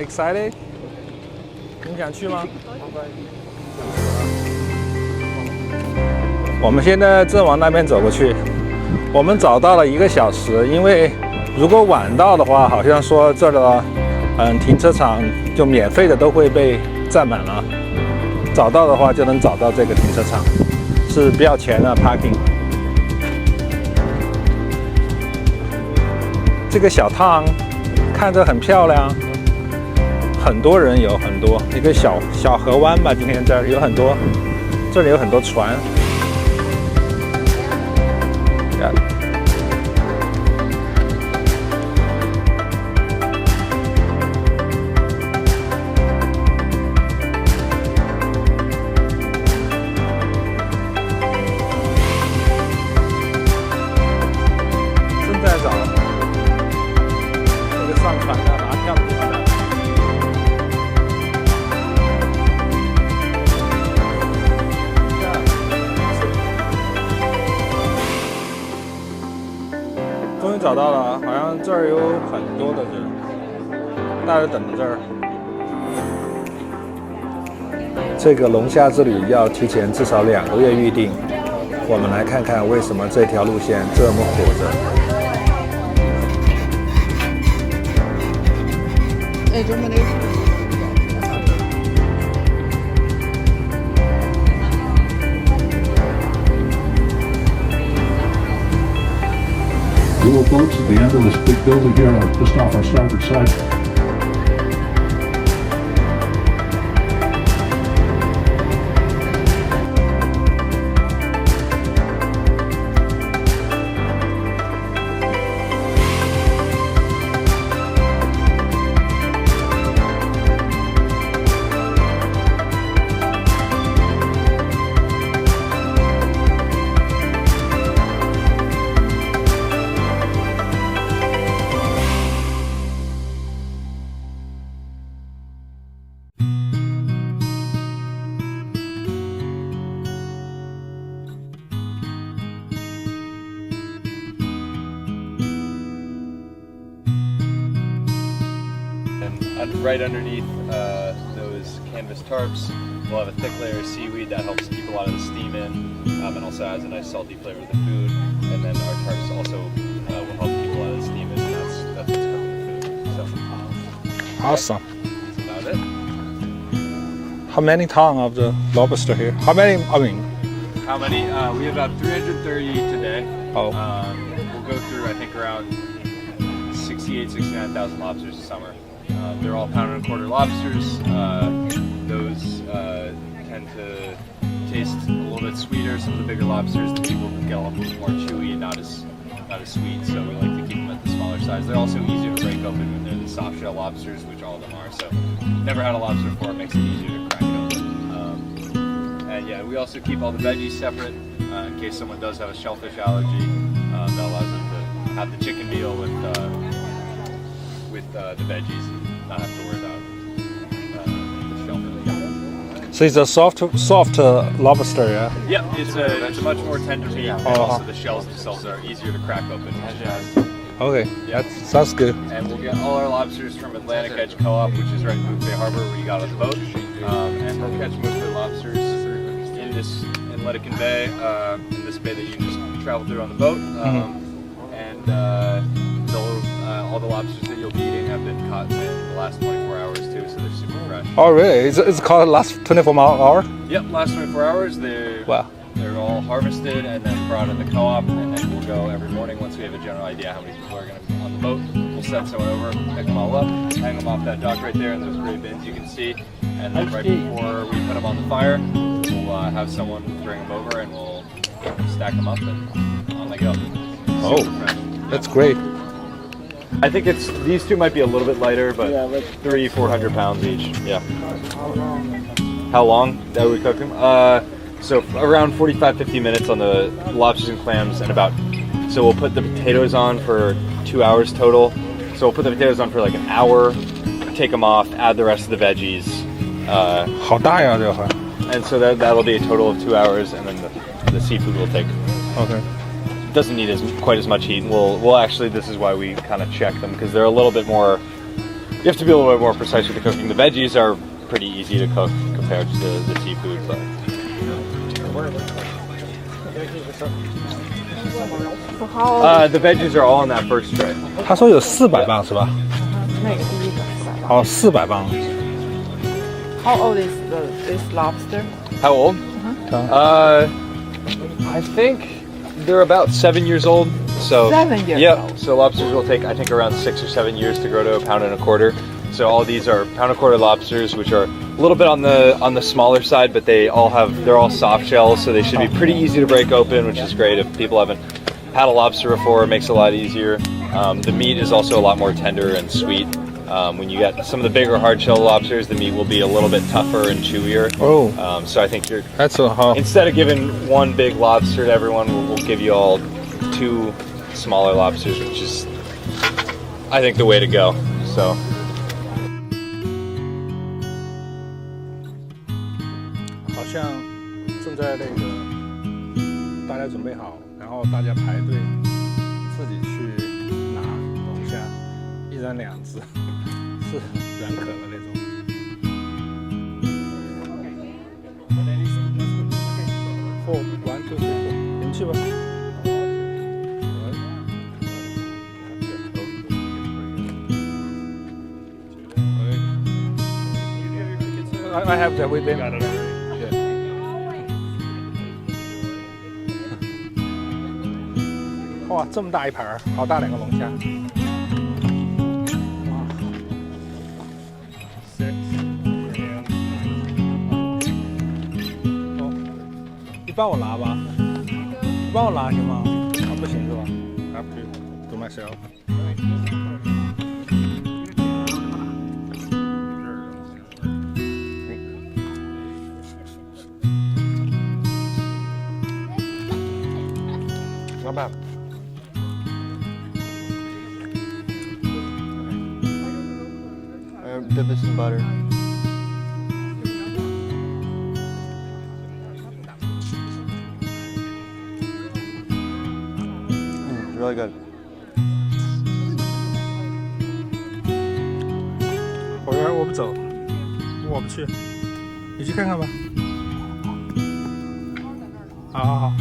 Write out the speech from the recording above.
excited？ 你想去吗？我们现在正往那边走过去。我们找到了1个小时，因为如果晚到的话，好像说这儿的停车场就免费的都会被占满了。找到的话就能找到这个停车场，是不要钱的 parking。这个小塘看着很漂亮。很多人有很多一个小河湾吧，今天这儿有很多，这里有很多船。正在找这个上船的拿票的地方。终于找到了，好像这儿有很多的人，大家等着这儿。这个龙虾之旅要提前至少2个月预定。我们来看看为什么这条路线这么火热。Little boats at the end of this big building here, just off our starboard side. Right underneath those canvas tarps, we'll have a thick layer of seaweed that helps keep a lot of the steam in, and also has a nice salty flavor to the food. And then our tarps also will help keep a lot of the steam in, and that's what's cooking the food. So, Awesome. That's about it. How many tons of the lobster here? How many? I mean, How many? We have about 330 today. Oh. We'll go through, I think, around 69,000 lobsters this summer. They're all pound-and-a-quarter lobsters. Those tend to taste a little bit sweeter. Some of the bigger lobsters, the people get a little bit more chewy and not as sweet. So we like to keep them at the smaller size. They're also easier to break open when they're the soft shell lobsters, which all of them are. So never had a lobster before, it makes it easier to crack it open. And yeah, we also keep all the veggies separate in case someone does have a shellfish allergy. That allows them to have the chicken meal with the veggies and not have to worry about the shellfish. so it's a soft lobster, yeah? Yep, it's a much more tender meat, and also the shells themselves are easier to crack open. Okay, Yep. that sounds good. And we'll get all our lobsters from Atlantic Edge Co-op, which is right in Boothbay Harbor where you got on the boat. And we'll catch most of the lobsters in Letterkenny Bay, in this bay that you just travel through on the boat. And all the lobsters that you'll be eating have been caught in the last 24 hours too, so they're super fresh. Oh, really? It's called last 24 hours? Yep, last 24 hours. They're all harvested and then brought in the co-op, and then we'll go every morning once we have a general idea how many people are going to be on the boat. We'll send someone over, pick them all up, hang them off that dock right there in those gray bins you can see, and then right before we put them on the fire, we'll have someone bring them over and we'll stack them up and on they go. That's great. I think these two might be a little bit lighter, but 300-400 pounds each. Yeah. How long that we cook them? So around 45-50 minutes on the lobsters and clams, and so we'll put the potatoes on for 2 hours total. So we'll put the potatoes on for like an hour, take them off, add the rest of the veggies. 好大呀，这个河。 And so that'll be a total of 2 hours, and then the seafood will take. Okay. Doesn't need quite as much heat. We'll actually, this is why we kind of check them, because they're a little bit more you have to be a little bit more precise with the cooking. The veggies are pretty easy to cook compared to the seafood, but the veggies are all in that first tray. 他说有400磅是吧？那个第一个400。好，400磅。How old is this lobster? How old? I think they're about 7 years old. So 7 years yep. old. So lobsters will take I think around 6 or 7 years to grow to 1.25 pounds. So all these are 1.25 pound lobsters, which are a little bit on the smaller side, but they're all soft shells, so they should be pretty easy to break open, which is great if people haven't had a lobster before. It makes it a lot easier. The meat is also a lot more tender and sweet. When you get some of the bigger hard shell lobsters, the meat will be a little bit tougher and chewier. Oh. So I think That's a instead of giving one big lobster to everyone, we'll give you all 2 smaller lobsters, which is I think the way to go. So. 好像正在那个大家准备好，然后大家排队自己去拿龙虾，一人2只，是软壳的那种。4 1 2 3 4，你们去吧。I have that with them. Yeah. 哇，这么大一盘儿，好大2个龙虾。哇哦，你帮我拿吧，你帮我拿行吗？啊，不行是吧 ？I have to do myself. Not bad. Dip this in butter. Really good. 我不走，我不去，你去看看吧。好。